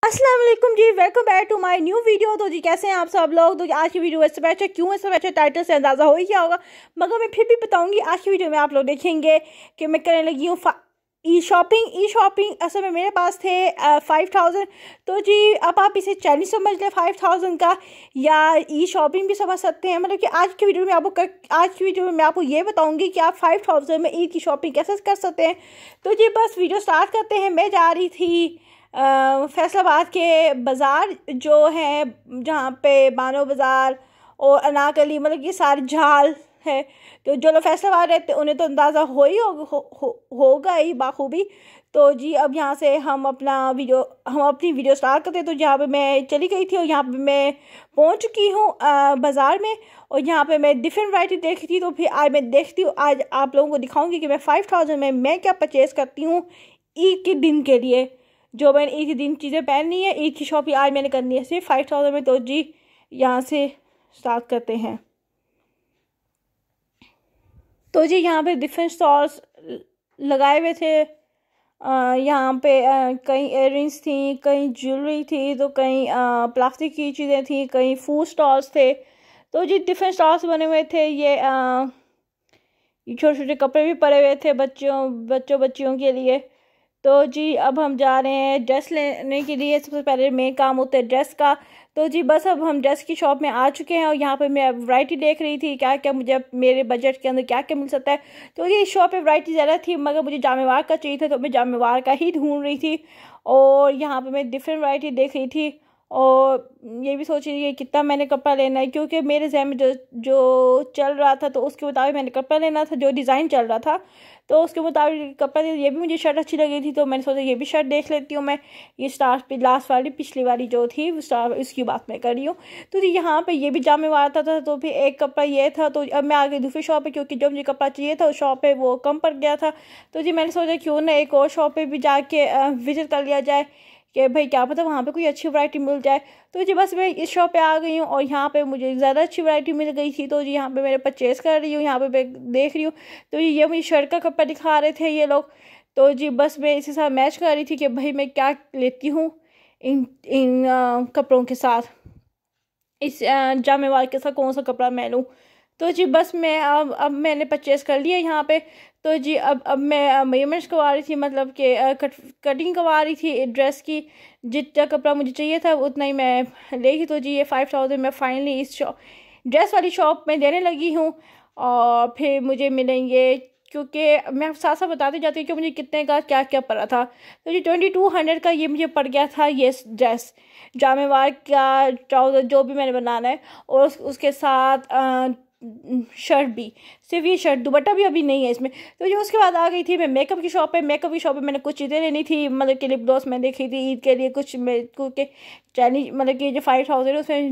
अस्सलाम वालेकुम जी, welcome back to my new video. तो जी कैसे हैं आप सब लोग। तो आज की वीडियो स्पेशल क्यों है, स्पेशल टाइटल से अंदाज़ा हो ही क्या होगा, मगर मैं फिर भी बताऊंगी। आज की वीडियो में आप लोग देखेंगे कि मैं करने लगी हूँ ई शॉपिंग। असल में मेरे पास थे 5000। तो जी अब आप इसे चैलेंज समझ लें 5000 का, या ई शॉपिंग भी समझ सकते हैं। मतलब कि आज की वीडियो में मैं आपको ये बताऊंगी कि आप 5000 में ईद की शॉपिंग कैसे कर सकते हैं। तो जी बस वीडियो स्टार्ट करते हैं। मैं जा रही थी फैसलाबाद के बाज़ार जो है, जहाँ पे बानो बाज़ार और अनारकली, मतलब ये सारे झाल है। तो जो लोग फैसलाबाद रहते हैं उन्हें तो अंदाज़ा होगा ही बाखूबी। तो जी अब यहाँ से हम अपनी वीडियो स्टार्ट करते हैं। तो जहाँ पे मैं चली गई थी और यहाँ पे मैं पहुँच चुकी हूँ बाज़ार में, और यहाँ पे मैं डिफरेंट वैरायटी देखी थी। तो फिर आज मैं देखती हूँ, आज आप लोगों को दिखाऊंगी कि मैं 5000 में मैं क्या परचेज़ करती हूँ ईद के दिन के लिए। जो मैंने ईद के दिन चीज़ें पहननी है, ईद की शॉपिंग आज मैंने करनी है सिर्फ 5000 में। तो जी यहाँ से स्टार्ट करते हैं। तो जी यहाँ पे डिफरेंट स्टॉल्स लगाए हुए थे। यहाँ पे कई इयररिंग्स थी, कई ज्वेलरी थी, तो कई प्लास्टिक की चीज़ें थी, कई फूड स्टॉल्स थे। तो जी डिफरेंट स्टॉल्स बने हुए थे। ये छोटे छोटे कपड़े भी पड़े हुए थे बच्चियों के लिए। तो जी अब हम जा रहे हैं ड्रेस लेने के लिए। सबसे पहले मेन काम होता है ड्रेस का। तो जी बस अब हम ड्रेस की शॉप में आ चुके हैं, और यहाँ पे मैं वैरायटी देख रही थी क्या क्या मुझे मेरे बजट के अंदर क्या क्या मिल सकता है। तो ये शॉप पे वैरायटी ज़्यादा थी, मगर मुझे जामेवार का चाहिए था, तो मैं जामेवार का ही ढूंढ रही थी। और यहाँ पे मैं डिफरेंट वैरायटी देख रही थी, और ये भी सोच रही थी कि कितना मैंने कपड़ा लेना है, क्योंकि मेरे जहन में जो चल रहा था तो उसके मुताबिक मैंने कपड़ा लेना था, जो डिज़ाइन चल रहा था तो उसके मुताबिक कपड़ा। ये भी मुझे शर्ट अच्छी लगी थी, तो मैंने सोचा ये भी शर्ट देख लेती हूँ मैं। ये स्टार पे लास्ट वाली पिछली वाली जो थी स्टार, इसकी बात मैं कर रही हूँ। तो यहाँ पे ये भी जामे वाला था। तो फिर एक कपड़ा ये था। तो अब मैं आ गई दूसरी शॉप पे, क्योंकि जो मुझे कपड़ा चाहिए था उस शॉप पे वो कम पड़ गया था। तो जी मैंने सोचा क्यों ना एक और शॉप पे भी जाके विजिट कर लिया जाए, कि भाई क्या पता वहाँ पे कोई अच्छी वैरायटी मिल जाए। तो जी बस मैं इस शॉप पे आ गई हूँ, और यहाँ पे मुझे ज़्यादा अच्छी वैरायटी मिल गई थी। तो जी यहाँ पे मैंने परचेज़ कर रही हूँ, यहाँ पे मैं देख रही हूँ। तो ये मुझे शर्ट का कपड़ा दिखा रहे थे ये लोग। तो जी बस मैं इसी साथ मैच कर रही थी कि भाई मैं क्या लेती हूँ इन इन कपड़ों के साथ, इस जामेवार के साथ कौन सा कपड़ा मैं लूँ। तो जी बस मैं अब मैंने परचेज़ कर लिया यहाँ पे। तो जी अब मैं मेजरमेंट्स करवा रही थी, मतलब कि कटिंग करवा रही थी ड्रेस की। जितना कपड़ा मुझे चाहिए था उतना ही मैं लेगी। तो जी ये 5000 मैं फाइनली इस ड्रेस वाली शॉप में देने लगी हूँ, और फिर मुझे मिलेंगे, क्योंकि मैं साथ साथ बताती जाती हूँ कि मुझे कितने का क्या क्या पड़ा था। तो जी 2200 का ये मुझे पड़ गया था ये ड्रेस, जामेवार का ट्राउज़र जो भी मैंने बनाना है, और उसके साथ शर्ट भी, सिर्फ ये शर्ट, दुपट्टा भी अभी नहीं है इसमें। तो जो उसके बाद आ गई थी मैं मेकअप की शॉप पे। मैंने कुछ चीज़ें लेनी थी, मतलब कि लिप ग्लॉस मैं देखी थी ईद के लिए कुछ, क्योंकि चाइनीज मतलब कि जो 5000 है उसमें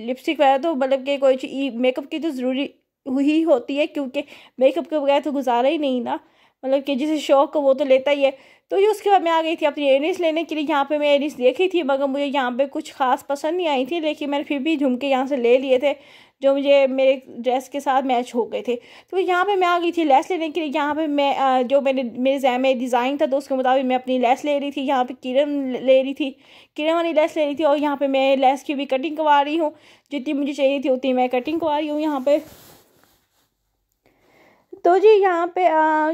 लिपस्टिक वगैरह, तो मतलब कि कोई चीज़ मेकअप की तो ज़रूरी हुई होती है, क्योंकि मेकअप के बगैर तो गुजारा ही नहीं ना, मतलब कि जिसे शौक हो वो तो लेता ही है। तो ये उसके बाद मैं आ गई थी अपनी एयरिंग्स लेने के लिए। यहाँ पे मैं एयरिंग्स देखी थी, मगर मुझे यहाँ पे कुछ खास पसंद नहीं आई थी, लेकिन मैंने फिर भी झुमके यहाँ से ले लिए थे जो मुझे मेरे ड्रेस के साथ मैच हो गए थे। तो यहाँ पे मैं आ गई थी लेस लेने के लिए। यहाँ पे मैं जो मेरे जहन में डिज़ाइन था तो उसके मुताबिक मैं अपनी लेस ले रही थी। यहाँ पे किरण वाली लेस ले रही थी, और यहाँ पे मैं लेस की भी कटिंग करवा रही हूँ। जितनी मुझे चाहिए थी उतनी मैं कटिंग करवा रही हूँ यहाँ पे। तो जी यहाँ पे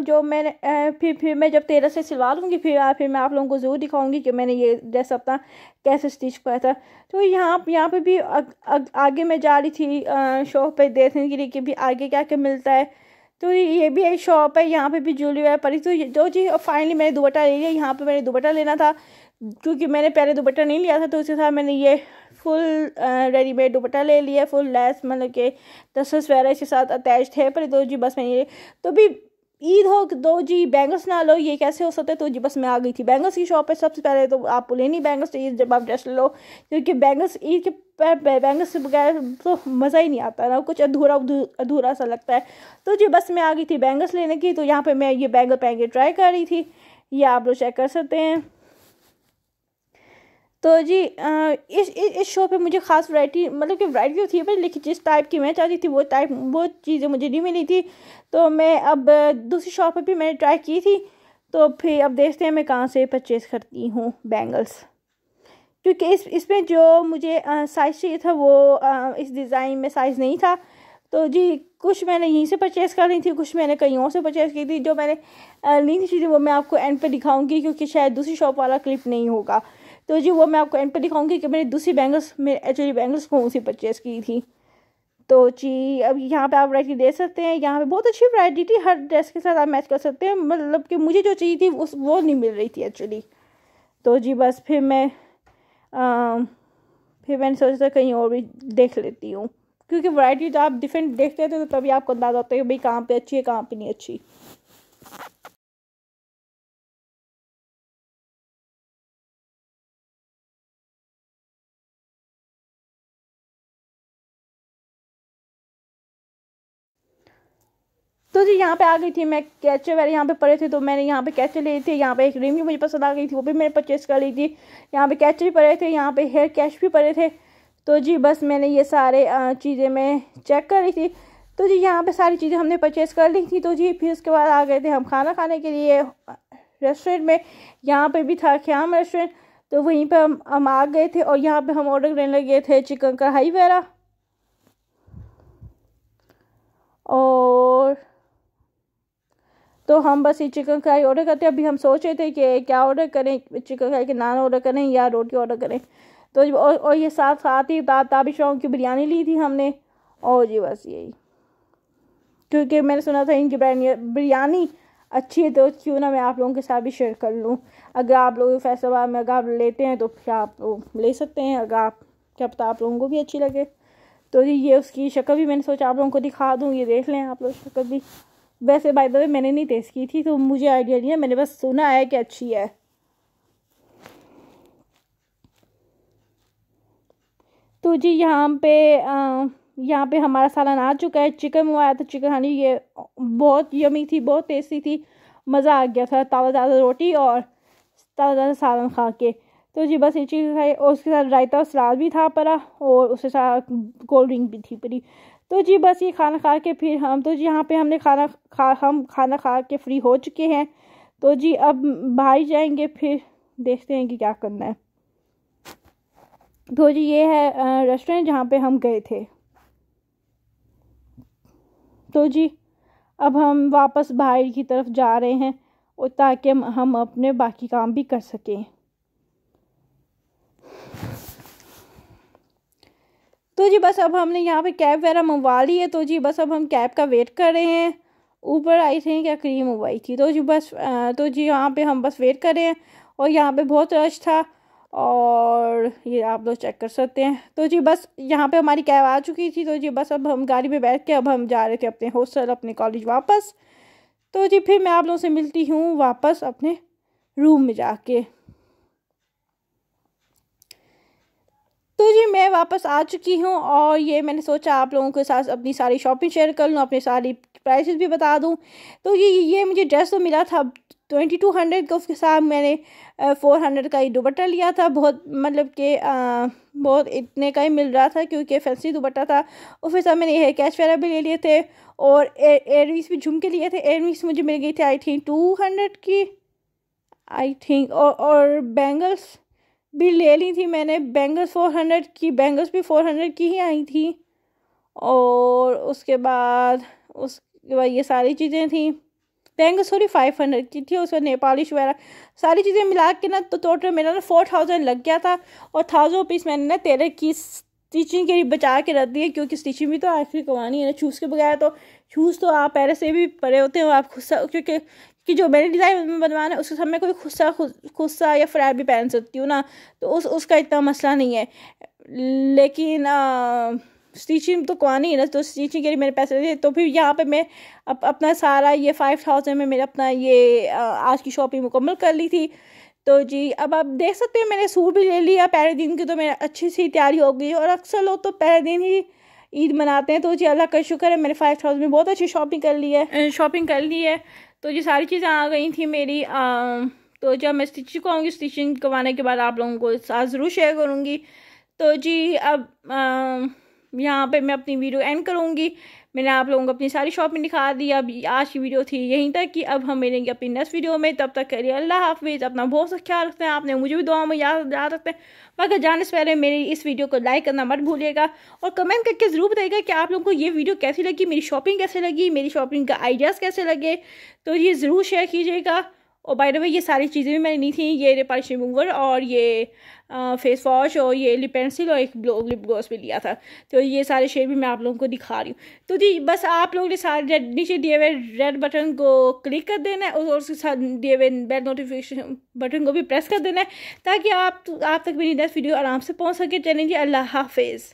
जो मैंने फिर मैं जब 13 से सिलवा लूँगी, फिर मैं आप लोगों को ज़रूर दिखाऊंगी कि मैंने ये ड्रेस अपना कैसे स्टिच किया था। तो यहाँ पे भी आगे मैं जा रही थी शॉप पे देखने के लिए कि भी आगे क्या क्या मिलता है। तो ये भी एक शॉप है, यहाँ पे भी ज्वेलरी वगैरह पड़ी। तो जी फाइनली मैंने दुपट्टा ले लिया। यहाँ पे मैंने दुपट्टा लेना था, क्योंकि मैंने पहले दुपट्टा नहीं लिया था, तो उसके साथ मैंने ये फुल रेडीमेड दुपट्टा ले लिया, फुल लेस, मतलब कि दस्तरस वगैरह इसके साथ अटैच थे। पर तो जी बस मैं ये, तो भी ईद हो तो जी बैंगल्स ना लो, ये कैसे हो सकता है। तो जी बस मैं आ गई थी बैंगल्स की शॉप पे। सबसे पहले तो आपको लेनी बैंगल्स चाहिए जब आप ड्रेस लो, क्योंकि बैंगल्स ईद के बैंगल्स से बगैर तो मज़ा ही नहीं आता ना, कुछ अधूरा अधूरा सा लगता है। तो जी बस मैं आ गई थी बैंगल्स लेने की। तो यहाँ पर मैं ये बैंगल पहन के ट्राई कर रही थी, ये आप लोग चेक कर सकते हैं। तो जी इस शो पे मुझे ख़ास वैरायटी, मतलब कि वैरायटी थी पर, लेकिन जिस टाइप की मैं चाहती थी वो चीज़ें मुझे नहीं मिली थी। तो मैं अब दूसरी शॉप पे भी मैंने ट्राई की थी। तो फिर अब देखते हैं मैं कहाँ से परचेज़ करती हूँ बैंगल्स। क्योंकि इसमें जो मुझे साइज़ चाहिए था वो इस डिज़ाइन में साइज़ नहीं था। तो जी कुछ मैंने यहीं से परचेज़ कर ली थी, कुछ मैंने कहीं और से परचेज़ की थी। जो मैंने ली थी चीज़ें वो मैं आपको एंड पे दिखाऊंगी, क्योंकि शायद दूसरी शॉप वाला क्लिप नहीं होगा। तो जी वो मैं आपको एंड पे दिखाऊंगी कि मैंने दूसरी बैंगल्स में एक्चुअली बैंगल्स कौन सी परचेज़ की थी। तो जी अब यहाँ पे आप वैरायटी दे सकते हैं, यहाँ पे बहुत अच्छी वैरायटी थी, हर ड्रेस के साथ आप मैच कर सकते हैं। मतलब कि मुझे जो चाहिए थी वो नहीं मिल रही थी एक्चुअली। तो जी बस फिर मैंने सोचा कहीं और भी देख लेती हूँ, क्योंकि वैरायटी तो आप डिफरेंट देखते थे तो तभी आपको अंदाज़ा होता है कि भाई कहाँ पे अच्छी है कहाँ पे नहीं अच्छी। तो जी यहाँ पे आ गई थी मैं, कैचे वगैरह यहाँ पे पड़े थे तो मैंने यहाँ पे कैचे लिए थे। यहाँ पे एक रिंग भी मुझे पसंद आ गई थी, वो भी मैंने परचेस कर ली थी। यहाँ पे कैचे भी पड़े थे, यहाँ पे हेयर कैश भी पड़े थे। तो जी बस मैंने ये सारे चीज़ें मैं चेक कर रही थी। तो जी यहाँ पे सारी चीज़ें हमने परचेस कर ली थी। तो जी फिर उसके बाद आ गए थे हम खाना खाने के लिए रेस्टोरेंट में। यहाँ पे भी था ख्याम रेस्टोरेंट, तो वहीं पर हम आ गए थे और यहाँ पे हम ऑर्डर करने लगे थे चिकन कढ़ाई वगैरह। और तो हम बस ये चिकन कढ़ाई ऑर्डर करते हैं। अभी हम सोच रहे थे कि क्या ऑर्डर करें, चिकन कढ़ाई के नान ऑर्डर करें या रोटी ऑर्डर करें। तो और ये साथ साथ ही ताबिश राव की बिरयानी ली थी हमने। और जी बस यही, क्योंकि मैंने सुना था इनकी बिरयानी अच्छी है, तो क्यों ना मैं आप लोगों के साथ भी शेयर कर लूँ। अगर आप लोग फैसलाबाद में अगर आप लेते हैं तो फिर आप लोग ले सकते हैं, अगर आप क्या पता आप लोगों को भी अच्छी लगे। तो जी ये उसकी शक्ल भी मैंने सोचा आप लोगों को दिखा दूँ, ये देख लें आप लोग शक्ल भी। वैसे बाय द वे मैंने नहीं टेस्ट की थी तो मुझे आइडिया नहीं है, मैंने बस सुना है कि अच्छी है। तो जी यहाँ पे हमारा सालन आ चुका है। चिकन मंगाया था, चिकन हानी, ये बहुत यमी थी, बहुत टेस्टी थी, मज़ा आ गया था। ताज़ा ताज़ा रोटी और ताज़ा ताज़ा सालन खा के। तो जी बस ये चीज़ खाई और उसके साथ रायता और सलाद भी था पड़ा और उसके साथ कोल्ड ड्रिंक भी थी पड़ी। तो जी बस ये खाना खा के फिर हम तो जी यहाँ पे हमने खाना खा के फ्री हो चुके हैं। तो जी अब बाहर ही जाएंगे, फिर देखते हैं कि क्या करना है। तो जी ये है रेस्टोरेंट जहाँ पे हम गए थे। तो जी अब हम वापस बाहर की तरफ जा रहे हैं और ताकि हम अपने बाकी काम भी कर सकें। तो जी बस अब हमने यहाँ पे कैब वगैरह मंगवा ली है। तो जी बस अब हम कैब का वेट कर रहे हैं। ऊपर आई थी क्या क्रीम मंगवाई थी। तो जी बस तो जी यहाँ पे हम बस वेट कर रहे हैं और यहाँ पे बहुत रश था और ये आप लोग चेक कर सकते हैं। तो जी बस यहाँ पे हमारी कैब आ चुकी थी। तो जी बस अब हम गाड़ी में बैठ के अब हम जा रहे थे अपने हॉस्टल, अपने कॉलेज वापस। तो जी फिर मैं आप लोगों से मिलती हूँ वापस अपने रूम में जाके। तो जी मैं वापस आ चुकी हूँ और ये मैंने सोचा आप लोगों के साथ अपनी सारी शॉपिंग शेयर कर लूँ, अपनी सारी प्राइसेस भी बता दूँ। तो ये मुझे ड्रेस तो मिला था 2200 का, उसके साथ मैंने 400 का ही दुपट्टा लिया था। बहुत मतलब कि बहुत इतने का ही मिल रहा था क्योंकि फैंसी दुपट्टा था। और फिर साथ मैंने हेयर कैश वगैरह भी ले लिए थे और एयररिंग्स भी झुमके लिए थे। एयररिंग्स मुझे मिल गई थी आई थिंक 200 की आई थिंक। और बैंगल्स भी ले ली थी मैंने, बैंगल्स 400 की, बैंगल्स भी 400 की ही आई थी। और उसके बाद ये सारी चीज़ें थी। बैंगल्स सॉरी 500 की थी, उसमें नेल पॉलिश वगैरह सारी चीज़ें मिला के ना तो टोटल मेरा ना 4000 लग गया था। और 1000 रुपीज़ मैंने ना टेलर की स्टिचिंग के लिए बचा के रख दिए, क्योंकि स्टिचिंग भी तो आखिर करवानी है ना। शूज़ के बगैर तो शूज़ तो आप पहले से भी परे होते हो आप खुद सा, क्योंकि कि जो मैंने डिज़ाइन बनवाना है उसके साथ मैं कोई खुद सा या फ्रैक भी पहन सकती हूँ ना, तो उसका इतना मसला नहीं है। लेकिन स्टिचिंग तो करवानी है ना, तो स्टिचिंग के लिए मेरे पैसे थे। तो फिर यहाँ पे मैं अपना सारा ये 5000 में मैंने अपना ये आज की शॉपिंग मुकम्मल कर ली थी। तो जी अब आप देख सकते हैं मैंने सूट भी ले लिया पहले दिन की, तो मेरा अच्छी सी तैयारी हो गई। और अक्सर लोग तो पहले दिन ही ईद मनाते हैं। तो जी अल्लाह का शुक्र है मैंने 5000 में बहुत अच्छी शॉपिंग कर ली है। तो जी सारी चीज़ें आ गई थी मेरी। तो जब मैं स्टिचिंग कराऊँगी, स्टिचिंग करवाने के बाद आप लोगों को साथ ज़रूर शेयर करूँगी। तो जी अब यहाँ पे मैं अपनी वीडियो एंड करूँगी। मैंने आप लोगों को अपनी सारी शॉपिंग दिखा दी। अब आज की वीडियो थी यहीं तक कि अब हम मिलेंगे अपनी नेक्स्ट वीडियो में। तब तक के लिए अल्लाह हाफिज़। अपना बहुत सा ख्याल रखते हैं, आपने मुझे भी दुआ में याद रखते हैं। मगर जाने से पहले मेरी इस वीडियो को लाइक करना मत भूलिएगा और कमेंट करके ज़रूर बताइएगा कि आप लोगों को ये वीडियो कैसी लगी, मेरी शॉपिंग कैसे लगी, मेरी शॉपिंग का आइडियाज़ कैसे लगे, तो ये ज़रूर शेयर कीजिएगा। और बाय द वे ये सारी चीज़ें भी मैंने ली थी, ये नेल पॉलिश रिमूवर और ये फेस वॉश और ये लिप पेंसिल और एक लिप ग्लॉस भी लिया था। तो ये सारे शेयर भी मैं आप लोगों को दिखा रही हूँ। तो जी बस आप लोगों ने सारे नीचे दिए हुए रेड बटन को क्लिक कर देना है और उसके साथ दिए हुए बेल नोटिफिकेशन बटन को भी प्रेस कर देना है ताकि आप तक मेरी नेक्स्ट वीडियो आराम से पहुँच सके। चलें जी, अल्लाह हाफिज़।